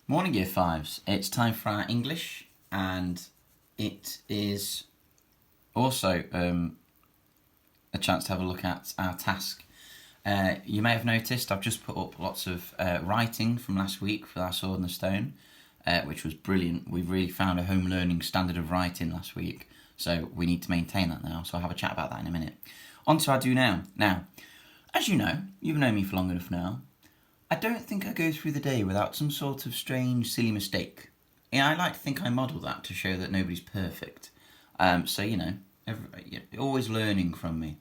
Morning, Year Fives. It's time for our English, and it is also a chance to have a look at our task. You may have noticed I've just put up lots of writing from last week for our Sword and the Stone, which was brilliant. We've really found a home learning standard of writing last week, so we need to maintain that now. So I'll have a chat about that in a minute. On to our do now. Now, as you know, you've known me for long enough now. I don't think I go through the day without some sort of strange, silly mistake. Yeah, I like to think I model that to show that nobody's perfect. Always learning from me.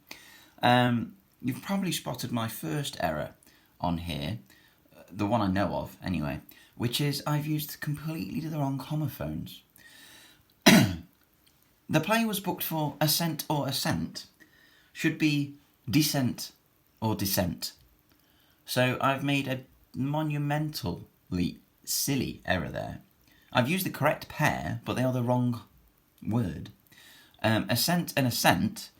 You've probably spotted my first error on here, the one I know of anyway, which is I've used completely the wrong homophones. The play was booked for ascent or ascent, should be descent or descent. So I've made a monumentally silly error there. I've used the correct pair, but they are the wrong word. Ascent and assent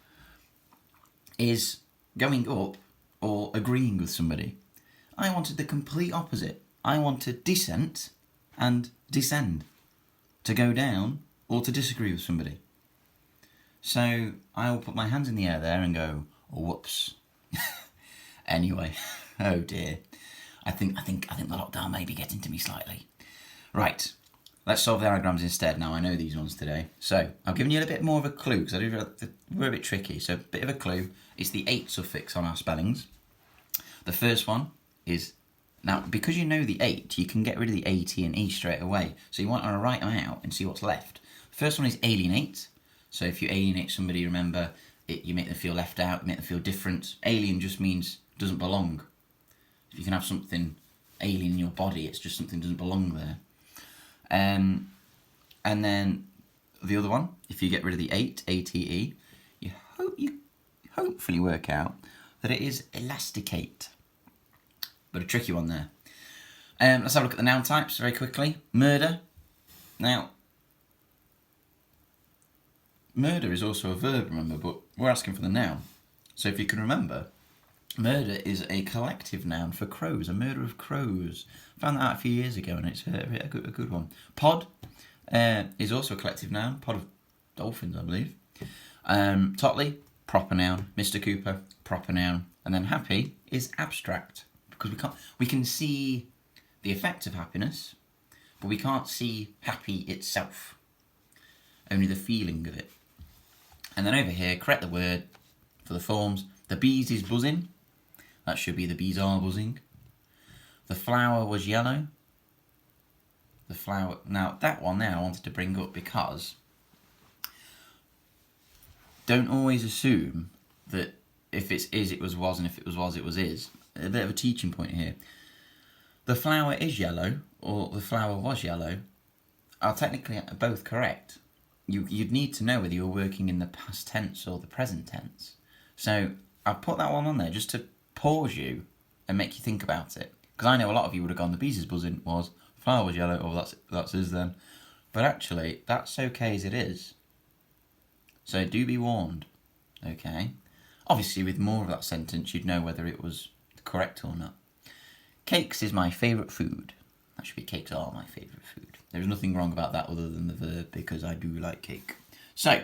is going up or agreeing with somebody. I wanted the complete opposite. I wanted descent and descend, to go down or to disagree with somebody. So I will put my hands in the air there and go, whoops. Anyway, oh dear. I think the lockdown may be getting to me slightly. Right, let's solve the anagrams instead now. I know these ones today. So, I've given you a bit more of a clue, because we're a bit tricky. So, a bit of a clue. It's the 8 suffix on our spellings. The first one is, now, because you know the 8, you can get rid of the A-T and E straight away. So, you want to write them out and see what's left. The first one is alienate. So, if you alienate somebody, remember, you make them feel left out, you make them feel different. Alien just means doesn't belong. If you can have something alien in your body, it's just something doesn't belong there. And then the other one, if you get rid of the 8, A-T-E, you hopefully work out that it is elasticate. But a tricky one there. Let's have a look at the noun types very quickly. Murder. Now, murder is also a verb, remember, but we're asking for the noun. So if you can remember, murder is a collective noun for crows, a murder of crows. Found that out a few years ago, and it's a good one. Pod is also a collective noun, pod of dolphins, I believe. Totley, proper noun. Mr. Cooper, proper noun. And then happy is abstract, because we can see the effect of happiness, but we can't see happy itself. Only the feeling of it. And then over here, correct the word for the forms. The bees is buzzing. That should be the bees are buzzing. The flower was yellow. The flower... Now, that one there I wanted to bring up because don't always assume that if it's is, it was, and if it was, it was, is. A bit of a teaching point here. The flower is yellow, or the flower was yellow, are technically both correct. You'd need to know whether you're working in the past tense or the present tense. So I've put that one on there just to pause you and make you think about it. Because I know a lot of you would have gone, the bees is buzzing was, flower was yellow, oh, that's is then. But actually, that's okay as it is. So do be warned, okay? Obviously, with more of that sentence, you'd know whether it was correct or not. Cakes is my favourite food. That should be cakes are my favourite food. There's nothing wrong about that other than the verb, because I do like cake. So,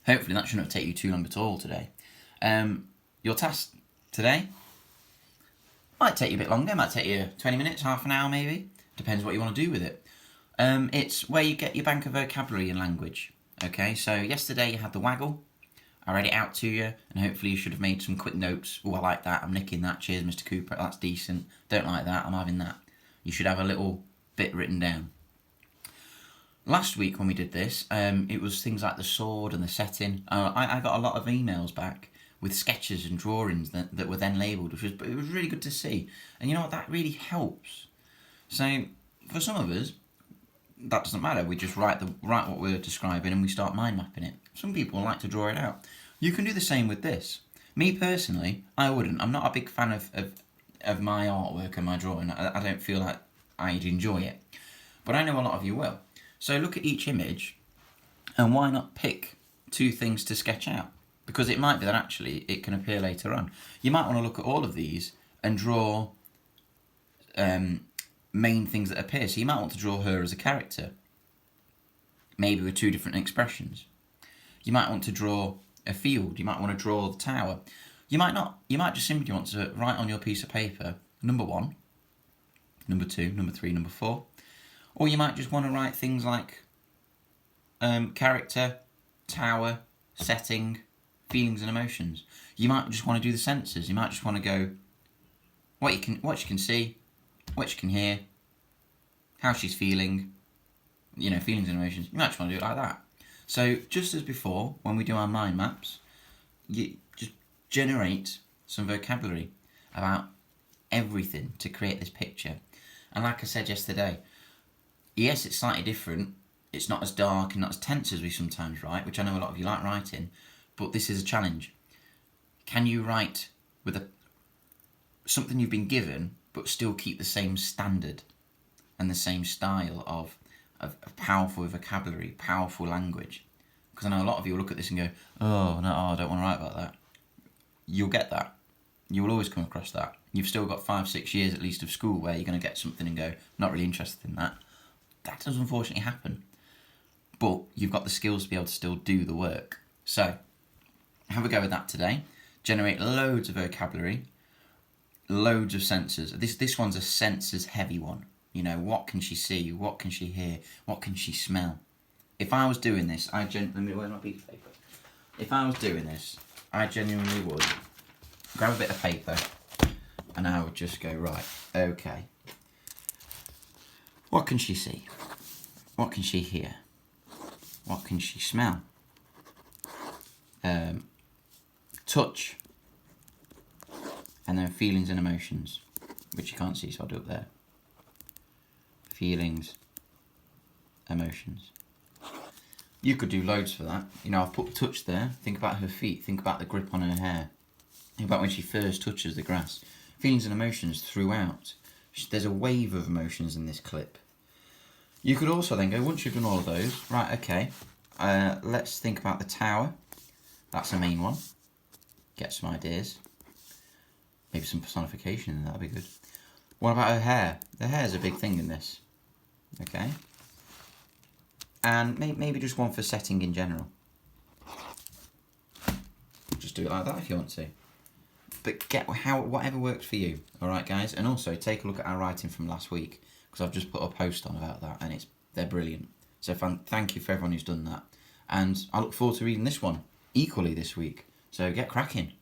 hopefully that shouldn't take you too long at all today. Your task today might take you a bit longer, might take you 20 minutes, half an hour maybe. Depends what you want to do with it. It's where you get your bank of vocabulary and language. Okay, so yesterday you had the waggle. I read it out to you, and hopefully you should have made some quick notes. Oh, I like that, I'm nicking that, cheers Mr. Cooper, that's decent. Don't like that, I'm having that. You should have a little bit written down. Last week when we did this, it was things like the sword and the setting. I got a lot of emails back with sketches and drawings that were then labelled, it was really good to see. And you know what, that really helps. So, for some of us, that doesn't matter. We just write what we're describing and we start mind mapping it. Some people like to draw it out. You can do the same with this. Me personally, I wouldn't. I'm not a big fan of my artwork and my drawing. I don't feel like I'd enjoy it. But I know a lot of you will. So look at each image, and why not pick 2 things to sketch out? Because it might be that actually it can appear later on. You might want to look at all of these and draw main things that appear. So you might want to draw her as a character, maybe with 2 different expressions. You might want to draw a field. You might want to draw the tower. You might not. You might just simply want to write on your piece of paper number 1, number 2, number 3, number 4. Or you might just want to write things like character, tower, setting, feelings and emotions. You might just want to do the senses. You might just want to go what you can see, what you can hear, how she's feeling, feelings and emotions. You might just want to do it like that. So just as before, when we do our mind maps, you just generate some vocabulary about everything to create this picture. And like I said yesterday, yes, it's slightly different. It's not as dark and not as tense as we sometimes write, which I know a lot of you like writing, but this is a challenge. Can you write with something you've been given, but still keep the same standard and the same style of powerful vocabulary, powerful language? Because I know a lot of you will look at this and go, oh, no, I don't want to write about that. You'll get that. You will always come across that. You've still got 5-6 years at least of school where you're going to get something and go, not really interested in that. That does unfortunately happen. But you've got the skills to be able to still do the work. So, have a go with that today. Generate loads of vocabulary, loads of senses. This one's a senses heavy one. What can she see? What can she hear? What can she smell? If I was doing this, where's my piece of paper? If I was doing this, I genuinely would grab a bit of paper and I would just go, right, okay. What can she see? What can she hear? What can she smell? Touch. And then feelings and emotions, which you can't see, so I'll do it there. Feelings, emotions. You could do loads for that. I've put touch there. Think about her feet. Think about the grip on her hair. Think about when she first touches the grass. Feelings and emotions throughout. There's a wave of emotions in this clip. You could also then go, once you've done all of those, right, okay, let's think about the tower. That's the main one. Get some ideas. Maybe some personification in there, that'd be good. What about her hair? The hair's a big thing in this. Okay. And maybe just one for setting in general. Just do it like that if you want to. But get whatever works for you. Alright guys? And also take a look at our writing from last week, because I've just put a post on about that and they're brilliant. So thank you for everyone who's done that. And I look forward to reading this one equally this week. So get cracking.